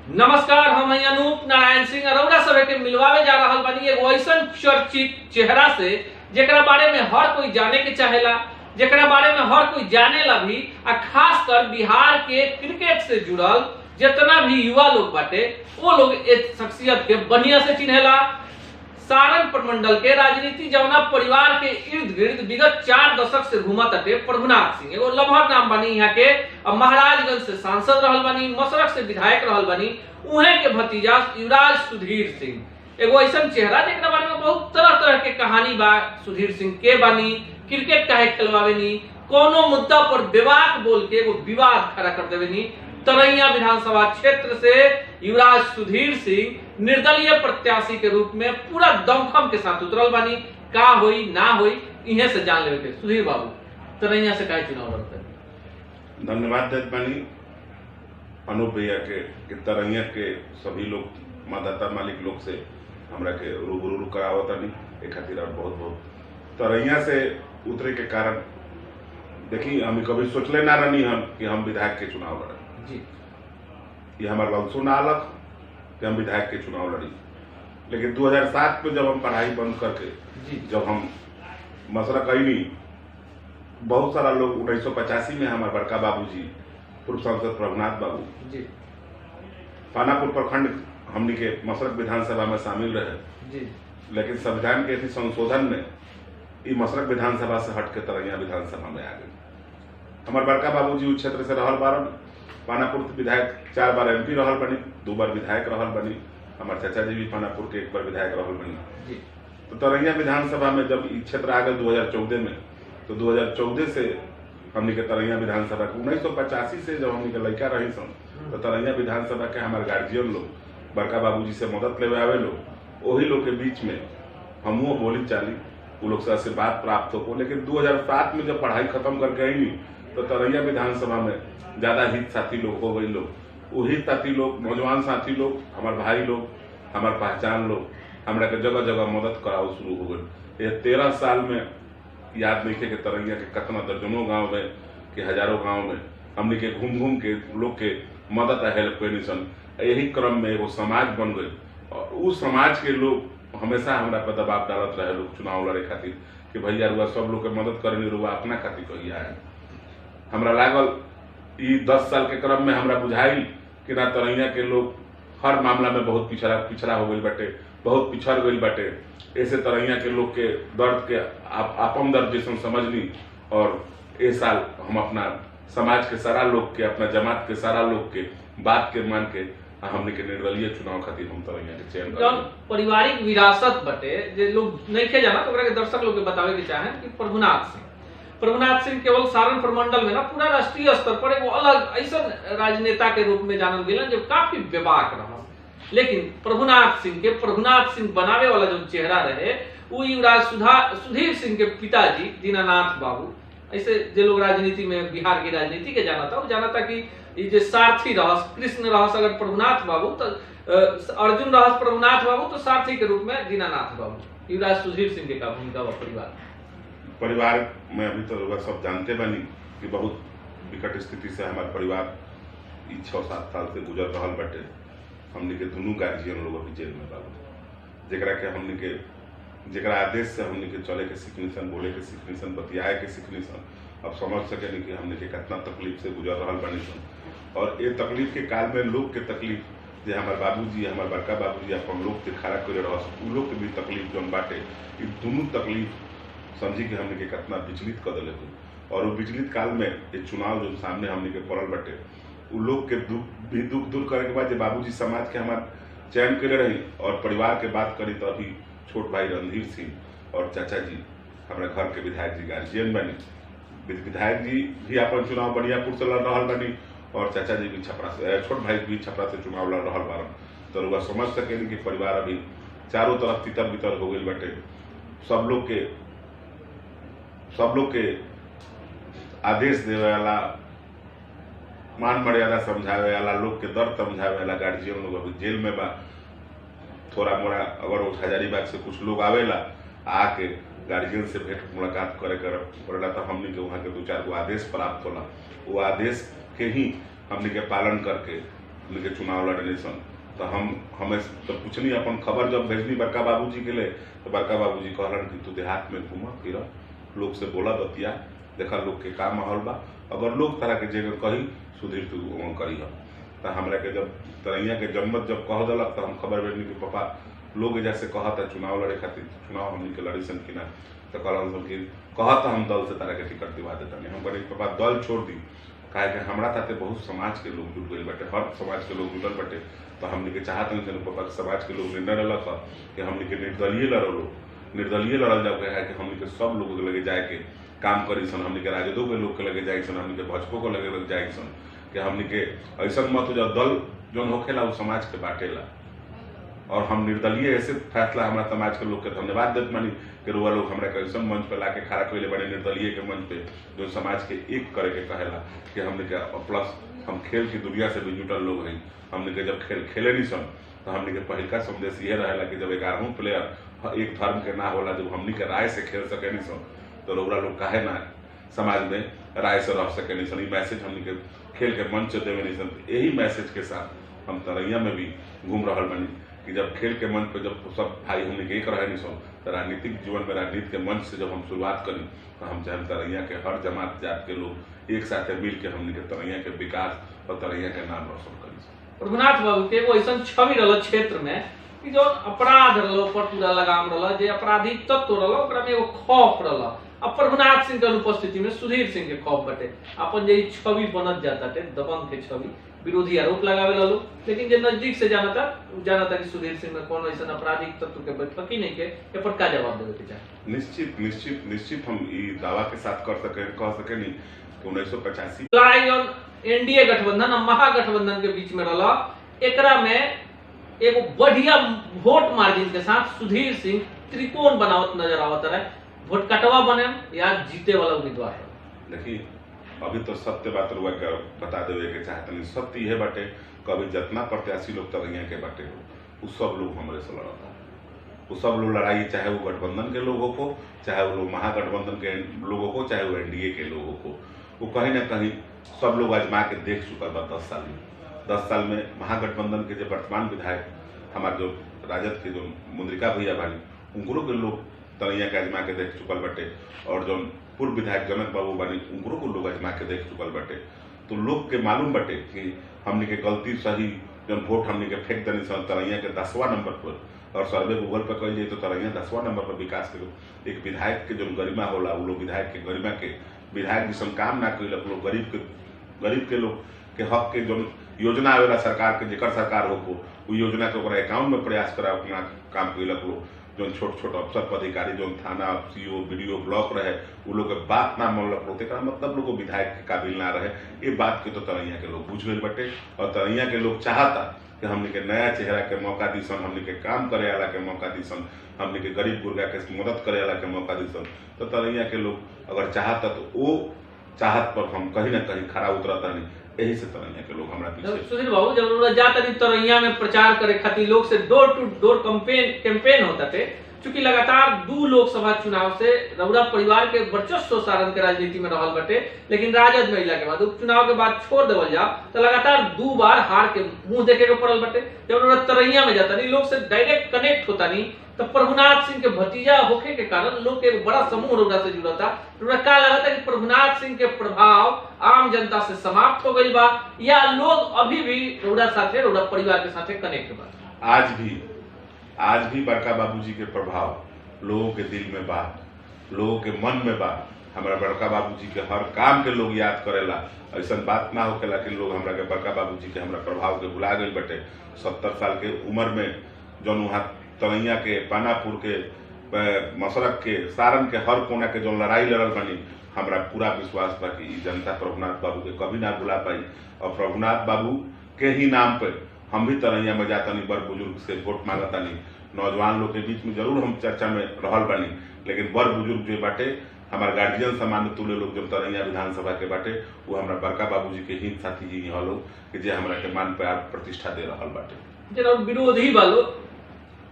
नमस्कार, हम अनूप नारायण सिंह अरोड़ा सभे के मिलवावे जा रहल बानी एगो ऐसन चर्चित चेहरा से जेकरा बारे में हर कोई जाने के चाहेला, जेकरा बारे में हर कोई जानेला भी। आ खासकर बिहार के क्रिकेट से जुड़ल जितना भी युवा लोग बाटे वो लोग इस शख्सियत के बढ़िया से चिन्हेला। सारण प्रमंडल के राजनीति जवना परिवार के इर्द गिर्द विगत 4 दशक से घूमत अटे प्रभुनाथ सिंह, एगो लम्हर नाम बनी यहाँ के। अब महाराजगंज से सांसद रहल बनी, मसरख से विधायक रहल बनी। उहे के भतीजा युवराज सुधीर सिंह एगो ऐसा चेहरा जेकरा बारे में बहुत तरह तरह के कहानी बा। सुधीर सिंह के बानी, क्रिकेट काहे खेलवावेनी, कोनो मुद्दा पर बेबाक बोल के एगो विवाद खड़ा कर देवेनी। तरैया विधानसभा क्षेत्र से युवराज सुधीर सिंह निर्दलीय प्रत्याशी के रूप में पूरा दमखम के साथ उतरल बानी। का होई ना होई इहे से जान लेवे के। सुधीर बाबू, तरैया से काहे चुनाव लड़ते? धन्यवाद देत बानी अनूप भैया के तरैया के सभी लोग मतदाता मालिक लोग से हमरा के रूबरू करावतानी ए खातिर और बहुत बहुत तरैया से उतरे के कारण देखी हम कभी सोचले ना रहनी हम कि हम विधायक के चुनाव लड़े जी। ये हमारे वंशो ना अलग कि हम विधायक के चुनाव लड़ी। लेकिन 2007 में जब हम पढ़ाई बंद करके जब हम मसरख अईनी, बहुत सारा लोग 1985 में हमारे बड़का बाबूजी पूर्व सांसद प्रभुनाथ बाबू जी पानापुर प्रखंड हमनी के मसरख विधानसभा में शामिल रहे जी। लेकिन संविधान के इसी संशोधन में ये मसरख विधानसभा से हट के तरैया विधानसभा में आ गई। हमारे बड़का बाबूजी उस क्षेत्र से रहल बारन, पानापुर विधायक 4 बार MP रहल बनी, 2 बार विधायक रहल बनी। हमारे चाचा जी भी पानापुर के 1 बार विधायक रहल बनी। तो तरैया विधानसभा में जब ये क्षेत्र आ गए 2014 में, तो 2014 से हमनी के तरैया विधानसभा के 1985 से जब हमनी के लड़का रही सन, तो तरैया विधानसभा के हमारे गार्जियन लोग बड़का बाबूजी से मदद लेवे आवे लोग, वही लोग के बीच में हमू बोली चाली वो लोग से आशीर्वाद प्राप्त हो। लेकिन 2007 में जब पढ़ाई खत्म करके आई तो तरैया विधानसभा में ज्यादा हित साथी लोग हो गई लोग, वही साथी लोग, नौजवान साथी लोग, हमारे भाई लोग, हमारे पहचान लोग हमरा के जगह जगह मदद कराओ शुरू हो गई। ये 13 साल में याद नहीं के तरैया के कितना दर्जनों गांव में कि हजारों गांव में हमने के घूम घूम के लोग के मदद आ हेल्प करनी सन। यही क्रम में एगो समाज बन गई और उस समाज के लोग हमेशा हमरा पर दबाव डालत रहे लोग चुनाव लड़े खातिर कि भैया रुआ सब लोग के मदद करनी, रुआ अपना खातिर कहिया है। हमरा लागल 10 साल के क्रम में हमरा बुझाई कि ना तरैया के लोग हर मामला में बहुत पिछड़ा हो गई बाटे, बहुत पिछड़ गई बाटे। ऐसे तरैया के लोग के दर्द के आपन दर्द जैसा समझनी और ए साल हम अपना समाज के सारा लोग के, अपना जमात के सारा लोग के बात के मान के हमने के निर्दलीय चुनाव खातिर हम तरैया के चयन कर। पारिवारिक विरासत बटे जे लोग नहीं खे जाना तो ओकरा के दर्शक लोग के बतावे के चाहें कि प्रभुनाथ सिंह केवल सारण प्रमंडल में ना पूरा राष्ट्रीय स्तर पर एगो अलग ऐसा राजनेता के रूप में जानल गेलन जो काफी बेबाक रहा। लेकिन प्रभुनाथ सिंह बनावे वाला जो चेहरा रहे वो युवराज सुधीर सिंह के पिताजी दीनानाथ बाबू। ऐसे जो लोग राजनीति में, बिहार की राजनीति के जाना था, वो जाना था कि ये जो सारथी रहस, कृष्ण रहस अगर प्रभुनाथ बाबू तो अर्जुन रहस प्रभुनाथ बाबू, तो सारथी के रूप में दीनानाथ बाबू। युवराज सुधीर सिंह के का भूमिका व परिवार में अभी तो लोग सब जानते बनी कि बहुत विकट स्थिति से हमारे परिवार 6-7 साल से गुजर रहा बटे। हमने के दोनों गार्जियन लोग अभी जेल में बाबू, जेकरा के हमने के जेकरा आदेश से हमने के चले के सीखनी सन, बोले के सीखनी सन, बतियाए के सीखनी सन। अब समझ सके नहीं कि हमने के कितना तकलीफ से गुजर रहा बनी सन। और ये तकलीफ के काल में लोग के तकलीफ जे हमारे बाबूजी, हमारे बड़का बाबूजी अपन लोग के खड़ा कर रहा, उ लोग के भी तकलीफ जौन बाटे, ये दोनों तकलीफ समझी कि हमने के कितना विचलित कर दिले। और वो विचलित काल में ये चुनाव जो सामने हमने के पड़ल बटे, उ लोग के दुख दूर करे के बाद बाबूजी समाज के हमारे चयन करे रही। और परिवार के बात करी तो अभी छोट भाई रणधीर सिंह और चाचा जी हमारे घर के विधायक जी गार्जियन बनी। विधायक जी भी अपन चुनाव बनियापुर से लड़ रहा बनी और चाचा जी भी छपरा से, छोट भाई भी छपरा से चुनाव लड़ रहा बारन। तो लोग समझ सके कि परिवार अभी चारों तरफ तितर बितर हो गई बटे। सब लोग के आदेश देवे वाला, मान मर्यादा समझावे वाला, लोग के दर्द समझावे वाला गार्जियन लोग अभी जेल में बा। थोड़ा मोड़ा अगर वो हजारीबाग से कुछ लोग आवेला आके गार्जियन से भेंट मुलाकात करेला तो हमने के वहाँ के 2-4 गो आदेश प्राप्त होला। वो आदेश के ही हमने के पालन करके उनके चुनाव लड़ने सन। तो हमें तो पूछनी अपन खबर जब भेजनी बड़का बाबूजी के लिए, तो बड़का बाबूजी कहलन कि तू देहात में घूम फिर, लोग से बोला बतिया, देखा लोग के का माहौल बा, अगर लोग तरह के जगह कही सुधीर तू करी। तो हमरा के जब तरैया के जन्मत जब कह दिलक तो हम खबर भेजनी कि पापा लोग जैसे कहता चुनाव लड़े खातिर, चुनाव हमनी के लड़ी सन कि ना, तो कहलन सन कि कहता हम दल से तरह के टिकट दिवा देता नहीं। हम कहनी पापा दल छोड़ दी, काहे कि हमरा ताते बहुत समाज के लोग जुट गए बाटे, हर समाज के लोग जुटल बाटे। तो हमनी के चाहत नहीं पापा समाज के लोग निर्णय लड़क कि हमनी के निर्दलीय लड़ल जाओ, कहे कि हमनी के सब लोग लगे जाए के काम करी सन, हमनी के राजदों के लोग के लगे जाए सन, हमनी के भाजपा को लगे जाए सन, कि हमनी के ऐसा मत हो जाओ दल जौन होखेला वो समाज के बांटेला। और हम निर्दलीय ऐसे फैसला हमारा समाज के लोग के धन्यवाद देते मानी कि रुआ लोग हमरा के ऐसा मंच पे लाके खड़ा कैले बड़े निर्दलीय के मंच पे जो समाज के एक करे के कहेला कि हमने के प्लस हम खेल की दुनिया से भी जुटल लोग हैं। हमने के जब खेल खेले नहीं सन तो हमने के पहला संदेश ये रहेला कि जब 11वां प्लेयर एक धर्म के ना होला, जब हमने के राय से खेल सके नहीं सन तो रउरा लोग काहे ना समाज में राय से रह सके नहीं सन। ये मैसेज हमने के खेल के मंच से देवे नहीं सन। यही मैसेज के साथ हम तरैया में भी घूम रहा बनी कि जब खेल के मंच पे जब सब भाई हमने के एक रहे नहीं सन, तो राजनीतिक जीवन में राजनीति के मंच से जब हम शुरुआत करी तो हम चाहे तरैया के हर जमात जात के लोग एक साथ मिल के हमने के तरैया के विकास और तरैया के नाम रोशन करी। प्रभुनाथ बाबू के एगो ऐसा छवि रहा क्षेत्र में कि जो अपराध रहा पर पूरा लगाम रहा, जो आपराधिक तत्व रहा ओकरा में एगो खौफ रहा। अब प्रभुनाथ सिंह के अनुपस्थिति में सुधीर सिंह के खौफ बटे अपन जे छवि बनत जाता थे दबंग के छवि, विरोधी आरोप लगावे लालो, लेकिन जो नजदीक से जानता कि सुधीर सिंह में कौन ऐसा आपराधिक तत्व के बैठक ही नहीं के ये पर का जवाब देवे के चाहे। निश्चित निश्चित निश्चित हम ये दावा के साथ कह सके नहीं कि 1985 लड़ाई और एनडीए गठबंधन और महागठबंधन के बीच में रहा, एकरा में एगो बढ़िया वोट मार्जिन के साथ सुधीर सिंह त्रिकोण बनावत नजर आवत रहे, वोट कटवा बने या जीते वाला उम्मीदवार है। देखिए अभी तो सत्य बात रुआ के बता देवे के चाहते नहीं, सत्य यह बाटे कभी जितना प्रत्याशी लोग तरैया के बाटे वो सब लोग हमरे से लड़ता, वो सब लोग लड़ाई चाहे वो गठबंधन के लोगों को, चाहे वो लोग महागठबंधन के लोगों को, चाहे वो एनडीए के लोगों को, वो कहीं ना कहीं सब लोग आजमा के देख चुका बा 10 साल में। 10 साल में महागठबंधन के जो वर्तमान विधायक हमारे जो राजद के जो मुद्रिका भैया बानी उनको के लोग तरैया के आजमा के देख चुकल बटे, और जो पूर्व विधायक जनक बाबू बानी उनको को लोग आजमा के देख चुकल बटे। तो लोग के मालूम बटे कि हमने के गलती सही जब वोट हमने के फेंक देनी सन तरैया के 10वां नंबर पर, और सर्वे गूगल पर कह तो तरैया 10वां नंबर पर विकास के एक विधायक के जो गरिमा होला वो लोग विधायक के गरिमा के विधायक जिसन काम ना कैलक, लोग गरीब के लोग के हक के जो योजना आवेला सरकार के जेकर सरकार हो वो योजना के ओकरा अकाउंट में प्रयास करा अपना काम कैलक। लोग जो छोट छोट अफसर पदाधिकारी जो थाना सीओ बीडीओ ब्लॉक रहे वो लोग के बात ना मानलक लोग, मतलब लोग विधायक के काबिल ना रहे। ये बात के तो तरैया के लोग बुझ गए बटे, और तरैया के लोग चाहता कि हमने के नया चेहरा के मौका दीसन, हमने के काम करे वाला के मौका दीसन, हमने के गरीब गुरगा के मदद करे वाला के मौका दीसन। तो तरैया के लोग अगर चाहता तो वो चाहत पर हम कहीं ना कहीं खड़ा उतरता नहीं, यही से तरैया के लोग हमारा पीछे। सुधीर बाबू जब जाता नहीं तरैया में प्रचार करे खातिर लोग से डोर टू डोर कैंपेन होता थे, चूंकि लगातार 2 लोकसभा चुनाव से रउरा परिवार के वर्चस्व सारण के राजनीति में रहल बटे, लेकिन राजद में इला के बाद उपचुनाव के बाद छोड़ देवल जाओ तो लगातार 2 बार हार के मुंह देखे के पड़ल बटे। जब रउरा तरैया में जाता नहीं लोग से डायरेक्ट कनेक्ट होता नहीं, तो प्रभुनाथ सिंह के भतीजा होखे के कारण लोग के बड़ा समूह रउरा से जुड़ा था। रउरा का लगा था कि प्रभुनाथ सिंह के प्रभाव आम जनता से समाप्त हो गई बा, या लोग अभी भी रउरा साथे रउरा परिवार के साथे कनेक्ट बा? आज भी बड़का बाबूजी के प्रभाव लोगों के दिल में बा, लोगों के मन में बा। हमारा बड़का बाबूजी के हर काम के लोग याद करेला, ऐसा बात ना होकेला कि लोग हमरा के बड़का बाबूजी के हमरा प्रभाव के भुला गई बटे। 70 साल के उम्र में जौन वहाँ तरैया के पानापुर के मसरक के सारण के हर कोना के जो लड़ाई लड़ल बनी, हमरा पूरा विश्वास बा कि जनता प्रभुनाथ बाबू के कभी ना भुला पाई। और प्रभुनाथ बाबू के ही नाम पे हम भी तरैया में जाता नहीं, बड़ बुजुर्ग से वोट मांगता नहीं। नौजवान लोग के बीच में जरूर हम चर्चा में रहल बानी, लेकिन बड़ बुजुर्ग जो बाटे हमारे गार्जियन सामान्य तुल्य लोग जो तरैया विधानसभा के बाटे वो हमारा बड़का बाबूजी के ही साथी जी यहाँ लोग कि जे हमरा के मान पे प्रतिष्ठा दे रहल बाटे। जरा विरोधी वालों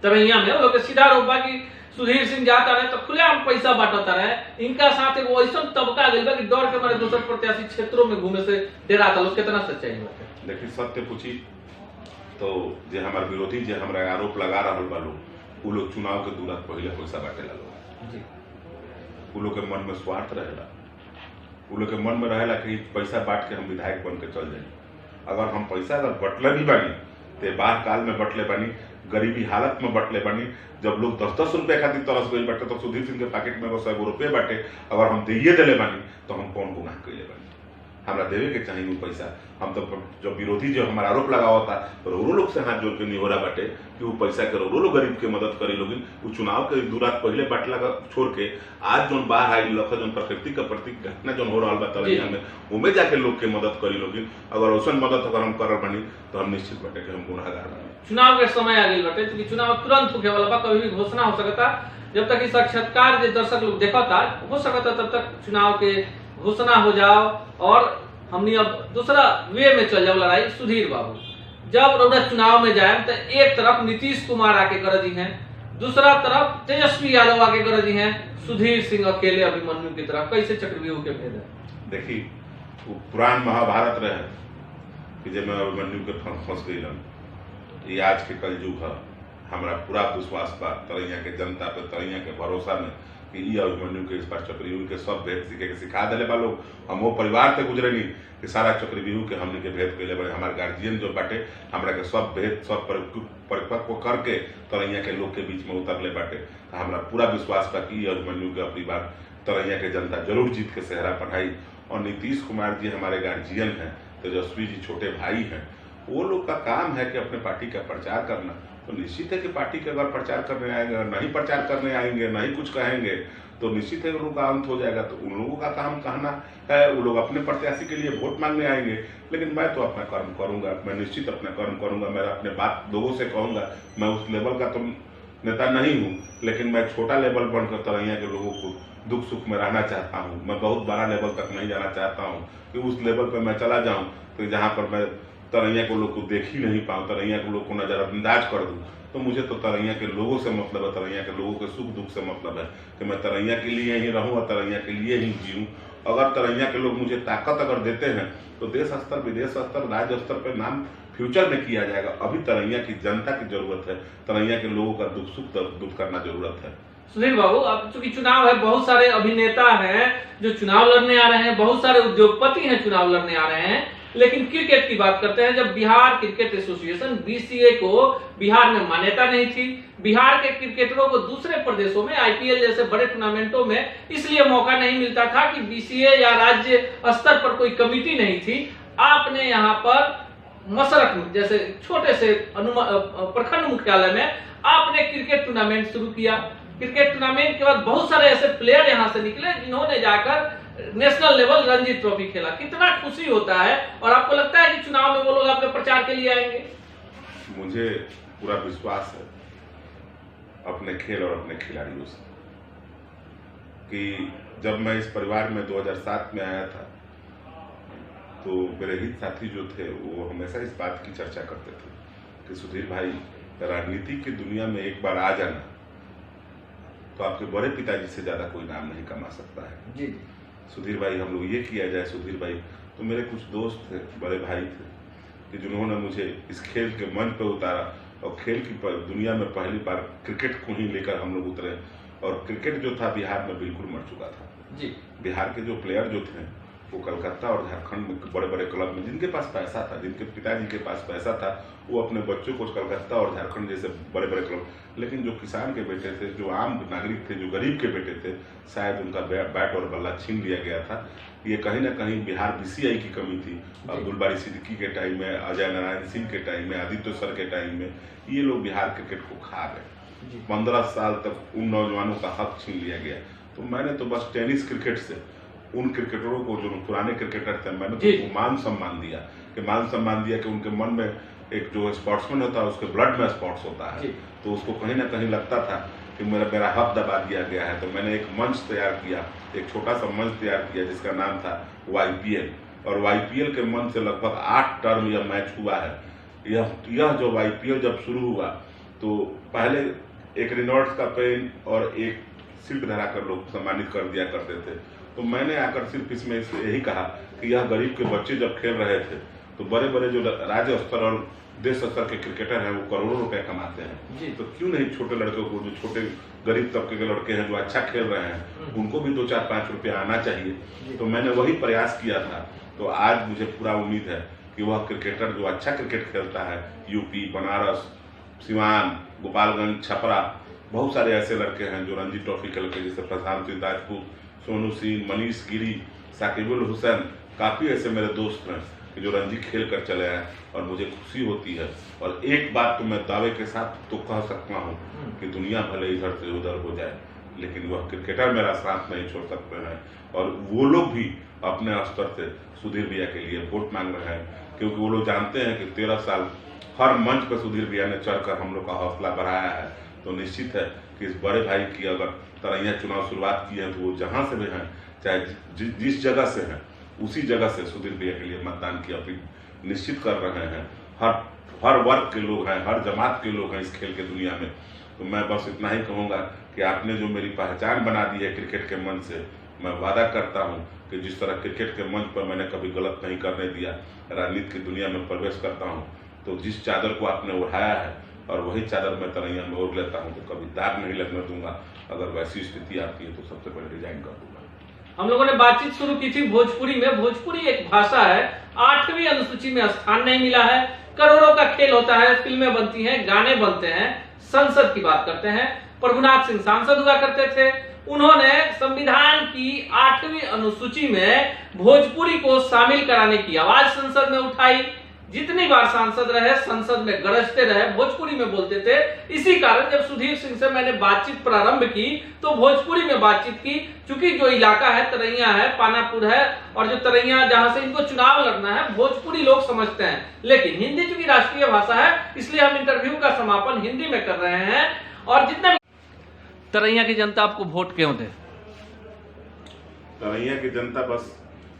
तरैया में लोग सीधा रोकबा कि सुधीर सिंह जाता रहे तो खुलेआम पैसा बांटता रहे, इनका साथ एगो ऐसा तबका गइल बा कि डर के मारे दूसर प्रत्याशी क्षेत्रों में घूमे से डराता लोग। कितना सच्चाई बाटे? देखिए सत्य पूछी तो जे हमारे विरोधी जे हमारा आरोप लगा रहा बा लोग, उ लोग चुनाव के दूर पहले पैसा बांटेला लोग, उ लोग के मन में स्वार्थ रहेला, उ लोग के मन में रहेला कि पैसा बांट के हम विधायक बन के चल जाए। अगर हम पैसा अगर बटले भी बानी तो बाढ़ काल में बटले बानी, गरीबी हालत में बटले बानी, जब लोग 10-10 रुपये खातिर तरस गई बाटे तो सुधीर सिंह के पैकेट में 100 रुपये बाटे, अगर हम दिए दिले बानी तो हम कौन गुनाह कैले बानी? हमरा देवे के चाहिए वो पैसा। हम तो जब विरोधी जो हमारा आरोप लगा होता तो रो लोग से हाथ जोड़ के निहोरा बाटे कि वो पैसा के रो लोग गरीब के मदद करे लोग। वो चुनाव के दू रात पहले बाटला का छोड़ के आज जो बाहर आई लख जो प्रकृति का प्रति घटना जो हो रहा बा में उमे जाके लोग के मदद करी लोग। अगर वैसा मदद अगर हम कर बनी तो हम निश्चित बाटे कि हम गुनाहगार बनी। चुनाव के समय आ गई बाटे तो चुनाव तुरंत होके वाला बा, कभी भी घोषणा हो सकता। जब तक साक्षात्कार जो दर्शक लोग देखता हो सकता तब तक चुनाव के घोषणा हो जाओ और हमने अब दूसरा वे में चल जाओ लड़ाई। सुधीर बाबू, जब रउरा चुनाव में जाए तो एक तरफ नीतीश कुमार आके गरजी हैं, दूसरा तरफ तेजस्वी यादव आके गरजी हैं, सुधीर सिंह अकेले अभिमन्यु की तरफ, कैसे चक्रव्यूह के भेद है? देखी वो पुरान महाभारत रहे कि जब मैं अभिमन्यु के फंस गई, ये आज के कल युग है। हमारा पूरा विश्वास बा तरैया के जनता पे, तरैया के भरोसा में कि ये अभिमन्यु के इस बार चक्रव्यूह के सब भेद सीखे के सिखा दिले बा लोग। हम वो परिवार से गुजरे नहीं कि सारा चक्रव्यूह के हमने के भेद कैले बड़े। हमारे गार्जियन जो बाटे हमरा के सब भेद सब परिपक्व करके तरैया के लोग के बीच में उतरले बाटे। हमारा पूरा विश्वास बा कि अभिमन्यु के अपनी बार तरैया के जनता जरूर जीत के सेहरा पढ़ाई। और नीतीश कुमार जी हमारे गार्जियन हैं, तेजस्वी जी छोटे भाई हैं, वो लोग का काम है कि अपने पार्टी का प्रचार करना। तो निश्चित है कि पार्टी के अगर प्रचार करने आएंगे, नहीं प्रचार करने आएंगे, नहीं कुछ कहेंगे तो निश्चित है उन लोगों का अंत हो जाएगा। तो उन लोगों का काम कहना है, वो लोग अपने प्रत्याशी के लिए वोट मांगने आएंगे, लेकिन मैं तो अपना कर्म करूंगा, मैं निश्चित अपना कर्म करूंगा। मैं अपने बात लोगों से कहूंगा। मैं उस लेवल का तो नेता नहीं हूँ, लेकिन मैं छोटा लेवल बनकर तरैया के लोगों को दुख सुख में रहना चाहता हूँ। मैं बहुत बड़ा लेवल तक नहीं जाना चाहता हूँ कि उस लेवल पर मैं चला जाऊँ तो जहाँ पर मैं तरैया के लोग को देख ही नहीं पाऊँ, तरैया के लोग को नजरअंदाज कर दूँ। तो मुझे तो तरैया के लोगों से मतलब है, तरैया के लोगों के सुख दुख से मतलब है कि मैं तरैया के लिए ही रहूँ और तरैया के लिए ही जीऊँ। अगर तरैया के लोग मुझे ताकत अगर देते हैं तो देश स्तर, विदेश स्तर, राज्य स्तर पर नाम फ्यूचर में किया जाएगा। अभी तरैया की जनता की जरूरत है, तरैया के लोगों का दुख सुख दूर करना जरूरत है। सुधीर बाबू, अब चूंकि चुनाव है, बहुत सारे अभिनेता हैं जो चुनाव लड़ने आ रहे हैं, बहुत सारे उद्योगपति हैं चुनाव लड़ने आ रहे हैं, लेकिन क्रिकेट की बात करते हैं। जब बिहार क्रिकेट एसोसिएशन BCA को बिहार में मान्यता नहीं थी, बिहार के क्रिकेटरों को दूसरे प्रदेशों में IPL जैसे बड़े टूर्नामेंटों में इसलिए मौका नहीं मिलता था कि BCA या राज्य स्तर पर कोई कमिटी नहीं थी। आपने यहाँ पर मसरख जैसे छोटे से प्रखंड मुख्यालय में आपने क्रिकेट टूर्नामेंट शुरू किया। क्रिकेट टूर्नामेंट के बाद बहुत सारे ऐसे प्लेयर यहाँ से निकले जिन्होंने जाकर नेशनल लेवल रणजी ट्रॉफी खेला। कितना खुशी होता है, और आपको लगता है कि चुनाव में वो लोग आपके प्रचार के लिए आएंगे? मुझे पूरा विश्वास है अपने खेल और अपने खिलाड़ियों से कि जब मैं इस परिवार में 2007 में आया था तो मेरे हित साथी जो थे वो हमेशा इस बात की चर्चा करते थे कि सुधीर भाई, राजनीति की दुनिया में एक बार आ जाना तो आपके बड़े पिताजी से ज्यादा कोई नाम नहीं कमा सकता है। जी सुधीर भाई, हम लोग ये किया जाए। सुधीर भाई, तो मेरे कुछ दोस्त थे, बड़े भाई थे कि जिन्होंने मुझे इस खेल के मंच पर उतारा और खेल की दुनिया में पहली बार क्रिकेट को ही लेकर हम लोग उतरे। और क्रिकेट जो था बिहार में बिल्कुल मर चुका था। जी, बिहार के जो प्लेयर जो थे वो कलकत्ता और झारखंड में बड़े बड़े क्लब में, जिनके पास पैसा था, जिनके पिताजी के पास पैसा था, वो अपने बच्चों को कलकत्ता और झारखंड जैसे बड़े बड़े क्लब, लेकिन जो किसान के बेटे थे, जो आम नागरिक थे, जो गरीब के बेटे थे, शायद उनका बैट और बल्ला छीन लिया गया था। ये कहीं ना कहीं बिहार BCI की कमी थी। अब्दुल बारी सिद्दीकी के टाइम में, अजय नारायण सिंह के टाइम में, आदित्य सर के टाइम में ये लोग बिहार क्रिकेट को खा गए। 15 साल तक उन नौजवानों का हक छीन लिया गया। तो मैंने तो बस टेनिस क्रिकेट से उन क्रिकेटरों को जो पुराने क्रिकेटर थे, मैंने तो मान सम्मान दिया कि उनके मन में एक जो स्पोर्ट्समैन होता है उसके ब्लड में स्पोर्ट्स होता है, तो उसको कहीं ना कहीं लगता था कि मेरा हक दबा दिया गया है। तो मैंने एक मंच तैयार किया, एक छोटा सा मंच तैयार किया जिसका नाम था YPL। और YPL के मंच से लगभग 8 टर्म यह मैच हुआ है। यह जो YPL जब शुरू हुआ तो पहले एक रिनॉल्ड्स का पेन और एक शिल्ड धरा कर लोग सम्मानित कर दिया करते थे। तो मैंने आकर सिर्फ इसमें यही कहा कि यह गरीब के बच्चे जब खेल रहे थे तो बड़े बड़े जो राज्य स्तर और देश स्तर के क्रिकेटर हैं, वो करोड़ों रुपए कमाते जी। हैं, तो क्यों नहीं छोटे लड़कों को, जो छोटे गरीब तबके के लड़के हैं जो अच्छा खेल रहे हैं, उनको भी 2-4-5 रुपये आना चाहिए। तो मैंने वही प्रयास किया था। तो आज मुझे पूरा उम्मीद है कि वह क्रिकेटर जो अच्छा क्रिकेट खेलता है, यूपी, बनारस, सिवान, गोपालगंज, छपरा, बहुत सारे ऐसे लड़के हैं जो रणजी ट्रॉफी खेल के, जैसे प्रशांत सिंह राजपूत, सोनू सिंह, मनीष गिरी, साकिबुल हुसैन, काफ़ी ऐसे मेरे दोस्त हैं कि जो रणजी खेल कर चले आए, और मुझे खुशी होती है। और एक बात तो मैं दावे के साथ तो कह सकता हूँ कि दुनिया भले इधर से उधर हो जाए, लेकिन वह क्रिकेटर मेरा साथ नहीं छोड़ सकते हैं। और वो लोग भी अपने स्तर से सुधीर भैया के लिए वोट मांग रहे हैं, क्योंकि वो लोग जानते हैं कि 13 साल हर मंच पर सुधीर भैया ने चढ़कर हम लोग का हौसला बढ़ाया है। तो निश्चित है कि इस बड़े भाई की अगर तरैया चुनाव शुरुआत की है, तो वो जहाँ से भी हैं, चाहे जिस जगह से हैं, उसी जगह से सुधीर भैया के लिए मतदान की अपील निश्चित कर रहे हैं। हर वर्ग के लोग हैं, हर जमात के लोग हैं इस खेल के दुनिया में। तो मैं बस इतना ही कहूँगा कि आपने जो मेरी पहचान बना दी है क्रिकेट के मंच से, मैं वादा करता हूँ कि जिस तरह क्रिकेट के मंच पर मैंने कभी गलत नहीं करने दिया, राजनीति की दुनिया में प्रवेश करता हूँ तो जिस चादर को आपने उठाया है और वही चादर मैं तरैया में ओढ़ लेता हूँ, तो कभी दाग नहीं लगने दूंगा। अगर वैसी स्थिति आती है तो सबसे पहले रिजाइन कर दूंगा। हम लोगों ने बातचीत शुरू की थी भोजपुरी में। भोजपुरी एक भाषा है, 8वीं अनुसूची में स्थान नहीं मिला है। करोड़ों का खेल होता है, फिल्में बनती हैं, गाने बनते हैं। संसद की बात करते हैं, प्रभुनाथ सिंह सांसद हुआ करते थे। उन्होंने संविधान की 8वीं अनुसूची में भोजपुरी को शामिल कराने की आवाज संसद में उठाई। जितनी बार सांसद रहे, संसद में गरजते रहे, भोजपुरी में बोलते थे। इसी कारण जब सुधीर सिंह से मैंने बातचीत प्रारंभ की तो भोजपुरी में बातचीत की, क्योंकि जो इलाका है तरैया है, पानापुर है, और जो तरैया जहां से इनको चुनाव लड़ना है, भोजपुरी लोग समझते हैं। लेकिन हिंदी चूंकि राष्ट्रीय भाषा है, इसलिए हम इंटरव्यू का समापन हिंदी में कर रहे हैं। और जितने तरैया की जनता आपको वोट क्यों दे? तरैया की जनता बस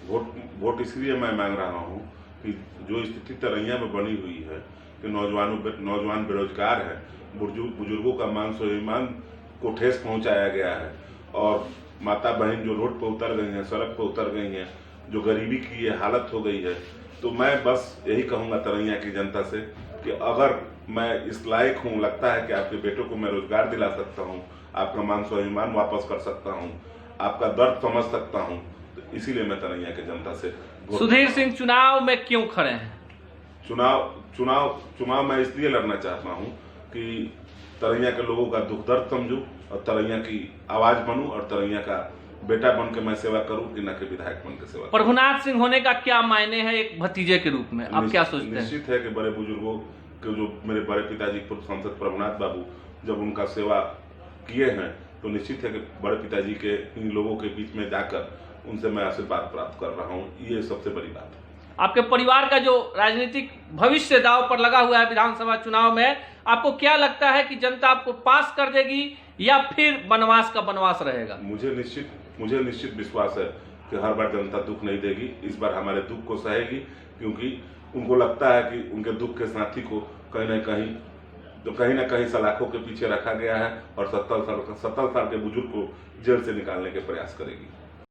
वोट इसलिए मैं मांग रहा हूँ कि जो स्थिति तरैया में बनी हुई है कि नौजवान बेरोजगार है, बुजुर्गों का मान स्वाभिमान को ठेस पहुंचाया गया है, और माता बहन जो रोड पर उतर गई हैं, सड़क पर उतर गई हैं, जो गरीबी की ये हालत हो गई है। तो मैं बस यही कहूँगा तरैया की जनता से कि अगर मैं इस लायक हूँ, लगता है कि आपके बेटों को मैं रोजगार दिला सकता हूँ, आपका मान स्वाभिमान वापस कर सकता हूँ, आपका दर्द समझ सकता हूँ, तो इसीलिए मैं तरैया की जनता से सुधीर सिंह चुनाव में क्यों खड़े हैं? चुनाव मैं इसलिए लड़ना चाहता हूं कि तरैया के लोगों का दुख दर्द समझूं और तरैया की आवाज बनूं और तरैया का बेटा बन के मैं सेवा करूं कि न कि विधायक बन के सेवा। प्रभुनाथ सिंह होने का क्या मायने है एक भतीजे के रूप में, आप क्या सोचते हैं? निश्चित है कि बड़े बुजुर्गों के, जो मेरे बड़े पिताजी पूर्व सांसद प्रभुनाथ बाबू जब उनका सेवा किए हैं, तो निश्चित है कि बड़े पिताजी के इन लोगों के बीच में जाकर उनसे मैं आशीर्वाद प्राप्त कर रहा हूँ। ये सबसे बड़ी बात है। आपके परिवार का जो राजनीतिक भविष्य दांव पर लगा हुआ है विधानसभा चुनाव में, आपको क्या लगता है कि जनता आपको पास कर देगी या फिर वनवास का वनवास रहेगा? मुझे निश्चित विश्वास है कि हर बार जनता दुख नहीं देगी। इस बार हमारे दुख को सहेगी, क्योंकि उनको लगता है कि उनके दुख के साथी को कहीं ना कहीं सलाखों के पीछे रखा गया है और 70 साल के बुजुर्ग को जेल से निकालने के प्रयास करेगी।